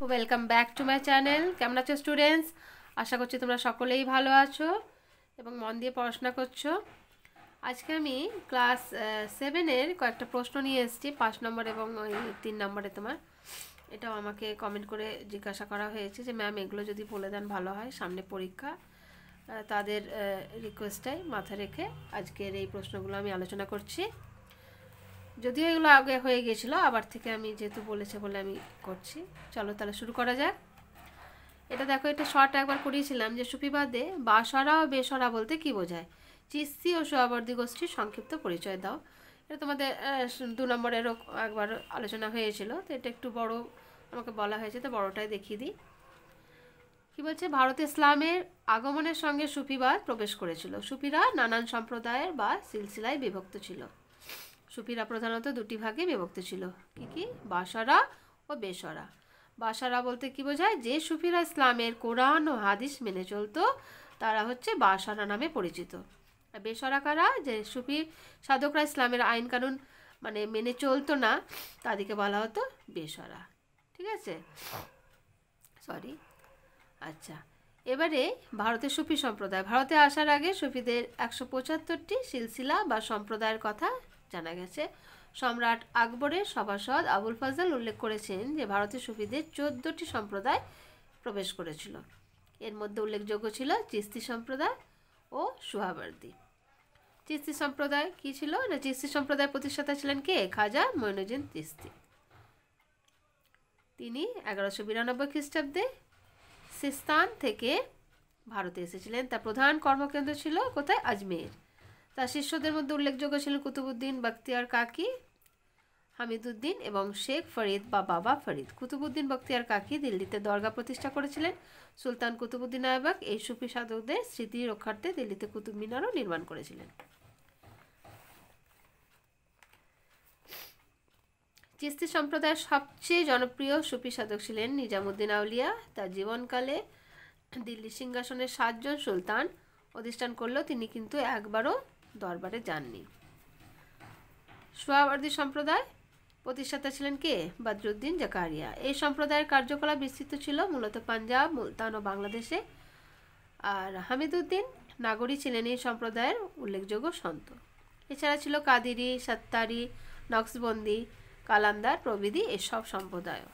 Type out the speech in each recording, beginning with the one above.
Welcome back to my channel. কেমন আছো students? আশা করছি তোমরা সকলেই ভালো আছো এবং মন দিয়ে পড়াশোনা করছো। আজকে আমি ক্লাস 7-এর কয়েকটা প্রশ্ন নিয়ে এসেছি, 5 নম্বর এবং ওই 3 নম্বরে। তোমার এটাও আমাকে কমেন্ট করে জিজ্ঞাসা করা হয়েছে যে ম্যাম এগুলো যদি বলে দেন ভালো হয়, সামনে পরীক্ষা। তাদের রিকোয়েস্টটাই মাথায় রেখে আজকের এই প্রশ্নগুলো আমি আলোচনা করছি। যদিও এগুলো আগে হয়ে গিয়েছিলো, আবার থেকে আমি যেহেতু বলেছে বলে আমি করছি। চলো তাহলে শুরু করা যাক। এটা দেখো, এটা শর্ট একবার করিয়েছিলাম যে সুফিবাদে বাসরা ও বেসরা বলতে কি বোঝায়। চিস্তি ও সোহরাওয়ার্দী গোষ্ঠীর সংক্ষিপ্ত পরিচয় দাও। এটা তোমাদের 2 নম্বরেরও একবার আলোচনা হয়েছিল, তো এটা একটু বড় আমাকে বলা হয়েছে, তো বড়টাই দেখিয়ে দিই। কি বলছে, ভারতে ইসলামের আগমনের সঙ্গে সুফিবাদ প্রবেশ করেছিল। সুফিরা নানান সম্প্রদায়ের বা সিলসিলায় বিভক্ত ছিল। সুফিরা প্রধানত দুটি ভাগে বিভক্ত ছিল। কি কি? বাসারা ও বেসরা। বাসারা বলতে কি বোঝায়? যে সুফিরা ইসলামের কোরআন ও হাদিস মেনে চলতো তারা হচ্ছে বাসারা নামে পরিচিত। আর বেসরা কারা? যে সুফি সাধকরা ইসলামের আইন কানুন মানে মেনে চলতো না, তাদেরকে বলা হতো বেসরা। ঠিক আছে, সরি। আচ্ছা, এবারে ভারতের সুফি সম্প্রদায়। ভারতে আসার আগে সুফিদের 175টি সিলসিলা বা সম্প্রদায়ের কথা জানা গেছে। সম্রাট আকবরের সভাসদ আবুল ফাজল উল্লেখ করেছেন যে ভারতের সুফিদের 14টি সম্প্রদায় প্রবেশ করেছিল। এর মধ্যে উল্লেখযোগ্য ছিল চিস্তি সম্প্রদায় ও সোহরাওয়ার্দী। চিস্তি সম্প্রদায় কি ছিল না? চিস্তি সম্প্রদায়ের প্রতিষ্ঠাতা ছিলেন কে? খাজা মঈনুদ্দিন চিস্তি। তিনি 1192 খ্রিস্টাব্দে সিস্তান থেকে ভারতে এসেছিলেন। তার প্রধান কর্মকেন্দ্র ছিল কোথায়? আজমের। তার শিষ্যদের মধ্যে উল্লেখযোগ্য ছিলেন কুতুবউদ্দিন বখতিয়ার কাকি, হামিদউদ্দিন এবং শেখ ফরিদ বা বাবা ফরিদ। কুতুবউদ্দিন বখতিয়ার কাকি দিল্লিতে দরগা প্রতিষ্ঠা করেছিলেন। সুলতান কুতুবউদ্দিন আইবক এই সুফি সাধকদের স্মৃতি রক্ষার্থে দিল্লিতে কুতুব মিনারও নির্মাণ করেছিলেন। চিস্তি সম্প্রদায়ের সবচেয়ে জনপ্রিয় সুফি সাধক ছিলেন নিজামুদ্দিন আউলিয়া। তার জীবনকালে দিল্লি সিংহাসনের 7 জন সুলতান অধিষ্ঠান করলেও তিনি কিন্তু একবারও দরবারে যাননি। সোহরাওয়ার্দী সম্প্রদায় প্রতিষ্ঠাতা ছিলেন কে? বদরুদ্দিন জাকারিয়া। এই সম্প্রদায়ের কার্যকলাপ বিস্তৃত ছিল মূলত পাঞ্জাব, মুলতান ও বাংলাদেশে। আর হামিদউদ্দিন নাগরী ছিলেন এই সম্প্রদায়ের উল্লেখযোগ্য সন্ত। এছাড়া ছিল কাদিরি, সত্তারি, নকশবন্দি, কালান্দার প্রভৃতি এসব সম্প্রদায়।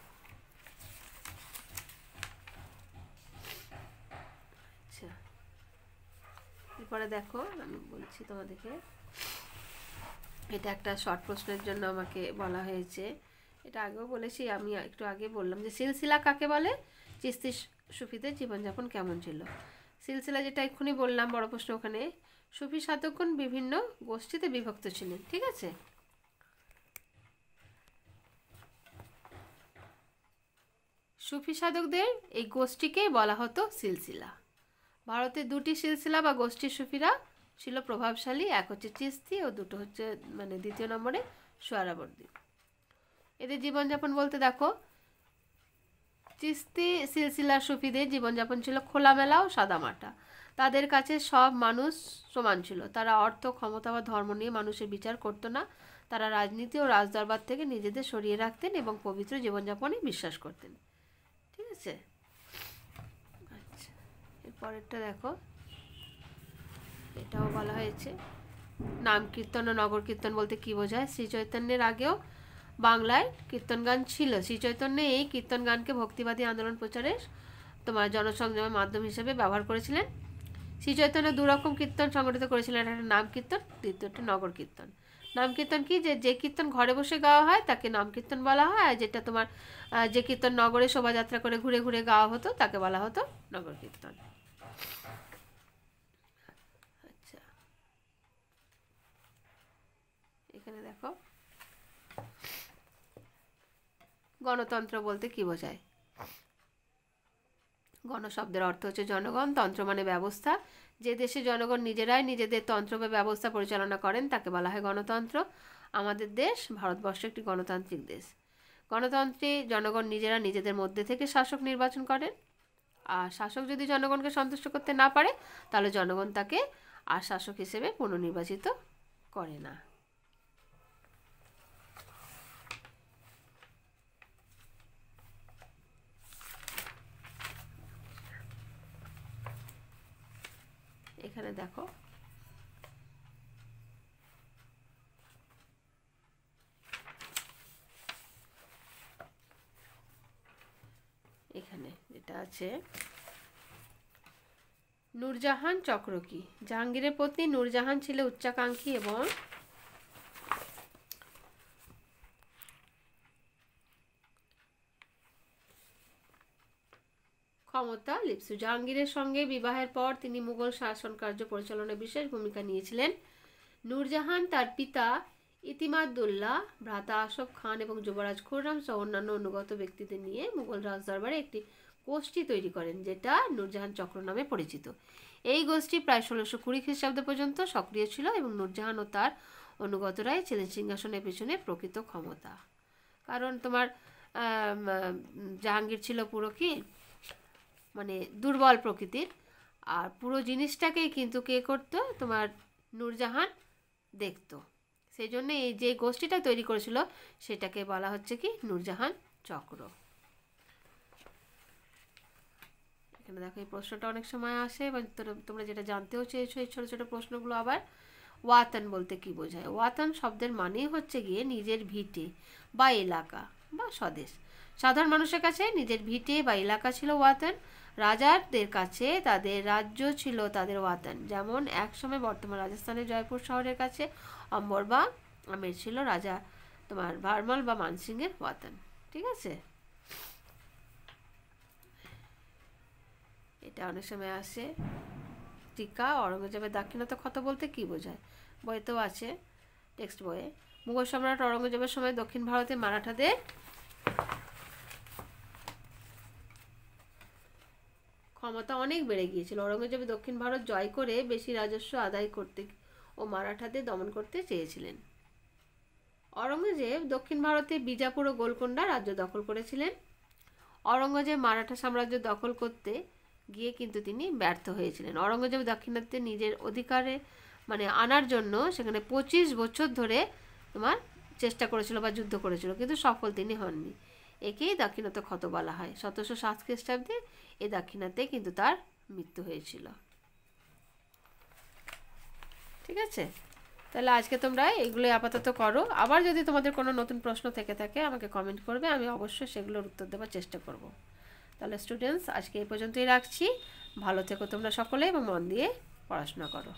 আচ্ছা, এরপরে দেখো আমি বলছি তোমাদেরকে, এটা একটা শর্ট প্রশ্নের জন্য আমাকে বলা হয়েছে। এটা আগেও বলেছি, আমি একটু আগে বললাম যে সিলসিলা কাকে বলে। চিস্তি সুফিদের জীবনযাপন কেমন ছিল। সিলসিলা যেটা এক্ষুনি বললাম, বড় প্রশ্ন ওখানে। সুফি সাধকগণ বিভিন্ন গোষ্ঠীতে বিভক্ত ছিলেন। ঠিক আছে, সুফি সাধকদের এই গোষ্ঠীকে বলা হতো সিলসিলা। ভারতে 2টি সিলসিলা বা গোষ্ঠীর সুফিরা ছিল প্রভাবশালী। এক হচ্ছে চিস্তি ও দুটো হচ্ছে মানে 2 নম্বরে সোহরাওয়ার্দী। এদের জীবনযাপন বলতে দেখো, চিস্তি সিলসিলার সুফিদের জীবনযাপন ছিল খোলামেলা ও সাদামাটা। তাদের কাছে সব মানুষ সমান ছিল। তারা অর্থ, ক্ষমতা বা ধর্ম নিয়ে মানুষের বিচার করতো না। তারা রাজনীতি ও রাজদরবার থেকে নিজেদের সরিয়ে রাখতেন এবং পবিত্র জীবনযাপনে বিশ্বাস করতেন। ঠিক আছে, আচ্ছা, এরপরেরটা দেখো, এটাও বলা হয়েছে নাম কীর্তন ও নগর কীর্তন বলতে কি বোঝায়। শ্রী চৈতন্যের আগেও বাংলায় কীর্তন গান ছিল। শ্রী চৈতন্য এই কীর্তন গানকে ভক্তিবাদী আন্দোলন প্রচারের তোমার জনসংযমের মাধ্যম হিসেবে ব্যবহার করেছিলেন। শ্রী চৈতন্য 2 রকম কীর্তন সংগঠিত করেছিলেন, একটা নাম কীর্তন, দ্বিতীয়টি নগর কীর্তন। নাম কীর্তন কি? যে কীর্তন ঘরে বসে গাওয়া হয় তাকে নাম কীর্তন বলা হয়, আর যেটা তোমার যে কীর্তন নগরে শোভাযাত্রা করে ঘুরে ঘুরে গাওয়া হতো তাকে বলা হতো নগর কীর্তন। আচ্ছা, এখানে দেখো, গণতন্ত্র বলতে কি বোঝায়। গণ শব্দের অর্থ হচ্ছে জনগণ, তন্ত্র মানে ব্যবস্থা। যে দেশে জনগণ নিজেরাই নিজেদের তন্ত্র বা ব্যবস্থা পরিচালনা করেন তাকে বলা হয় গণতন্ত্র। আমাদের দেশ ভারতবর্ষ একটি গণতান্ত্রিক দেশ। গণতন্ত্রে জনগণ নিজেরা নিজেদের মধ্যে থেকে শাসক নির্বাচন করেন। আর শাসক যদি জনগণকে সন্তুষ্ট করতে না পারে তাহলে জনগণ তাকে আর শাসক হিসেবে পুনর্নির্বাচিত করে না। এখানে দেখো, এখানে যেটা আছে, নূরজাহান চক্র কি? জাহাঙ্গীরের পত্নী নূরজাহান ছিল উচ্চাকাঙ্ক্ষী এবং ক্ষমতা লিপ্সু। জাহাঙ্গীরের সঙ্গে বিবাহের পর তিনি মুঘল শাসন কার্য পরিচালনায় বিশেষ ভূমিকা নিয়েছিলেন। নূরজাহান তার পিতা ইতিমাদুল্লাহ, ভ্রাতা আশফ খান এবং যুবরাজ খুররাম সহ অন্যান্য অনুগত ব্যক্তিদের নিয়ে মুঘল রাজদরবারে একটি গোষ্ঠী তৈরি করেন, যেটা নূরজাহান চক্র নামে পরিচিত। এই গোষ্ঠী প্রায় 1620 খ্রিস্টাব্দ পর্যন্ত সক্রিয় ছিল এবং নূরজাহান ও তার অনুগতরাই ছিলেন সিংহাসনের পেছনে প্রকৃত ক্ষমতা। কারণ তোমার জাহাঙ্গীর ছিল পুরো কি মানে দুর্বল প্রকৃতির, আর পুরো জিনিসটাকেই কিন্তু কে করতো? তোমার নূরজাহান দেখতো। সেই জন্য এই যে গোষ্ঠীটা তৈরি করেছিল সেটাকে বলা হচ্ছে কি নূরজাহান চক্র। এখানে দেখো, এই প্রশ্নটা অনেক সময় আসে এবং তোমরা যেটা জানতেও চেয়েছো এই ছোটো ছোটো প্রশ্নগুলো। আবার ওয়াতান বলতে কি বোঝায়? ওয়াতান শব্দের মানেই হচ্ছে গিয়ে নিজের ভিটে বা এলাকা বা স্বদেশ। সাধারণ মানুষের কাছে নিজের ভিটে বা এলাকা ছিল ওয়াতান। রাজাদের কাছে তাদের রাজ্য ছিল তাদের ওয়াতান। যেমন একসময় বর্তমান রাজস্থানের জয়পুর শহরের কাছে অম্বর বা আমের ছিল রাজা তোমার ভারমাল বা মানসিংয়ের ওয়াতান। ঠিক আছে, এটা অনেক সময় আসে। টিকা, অরঙ্গজেবের দাক্ষিণাত্য ক্ষত বলতে কি বোঝায়? বইতেও আছে, টেক্সট বইয়ে। মুঘল সম্রাট অরঙ্গজেবের সময় দক্ষিণ ভারতে মারাঠাদের ক্ষমতা অনেক বেড়ে গিয়েছিল। অরঙ্গজেব দক্ষিণ ভারত জয় করে বেশি রাজস্ব আদায় করতে ও মারাঠাদের দমন করতে চেয়েছিলেন। অরঙ্গজেব দক্ষিণ ভারতে বিজাপুর ও গোলকোন্ডা রাজ্য দখল করেছিলেন। অরঙ্গজেব মারাঠা সাম্রাজ্য দখল করতে গিয়ে কিন্তু তিনি ব্যর্থ হয়েছিলেন। অরঙ্গজেব দাক্ষিণাত্যে নিজের অধিকারে আনার জন্য সেখানে 25 বছর ধরে তোমার চেষ্টা করেছিল বা যুদ্ধ করেছিল, কিন্তু সফল তিনি হননি। একেই দাক্ষিণাত্য ক্ষত বলা হয়। 1707 খ্রিস্টাব্দে এই দাক্ষিণাত্যে কিন্তু তার মৃত্যু হয়েছিল। ঠিক আছে, তাহলে আজকে তোমরা এগুলো আপাতত করো। আবার যদি তোমাদের কোনো নতুন প্রশ্ন থেকে থাকে আমাকে কমেন্ট করবে, আমি অবশ্যই সেগুলোর উত্তর দেওয়ার চেষ্টা করব। তাহলে স্টুডেন্টস, আজকে এই পর্যন্তই রাখছি। ভালো থেকো তোমরা সকলে এবং মন দিয়ে পড়াশোনা করো।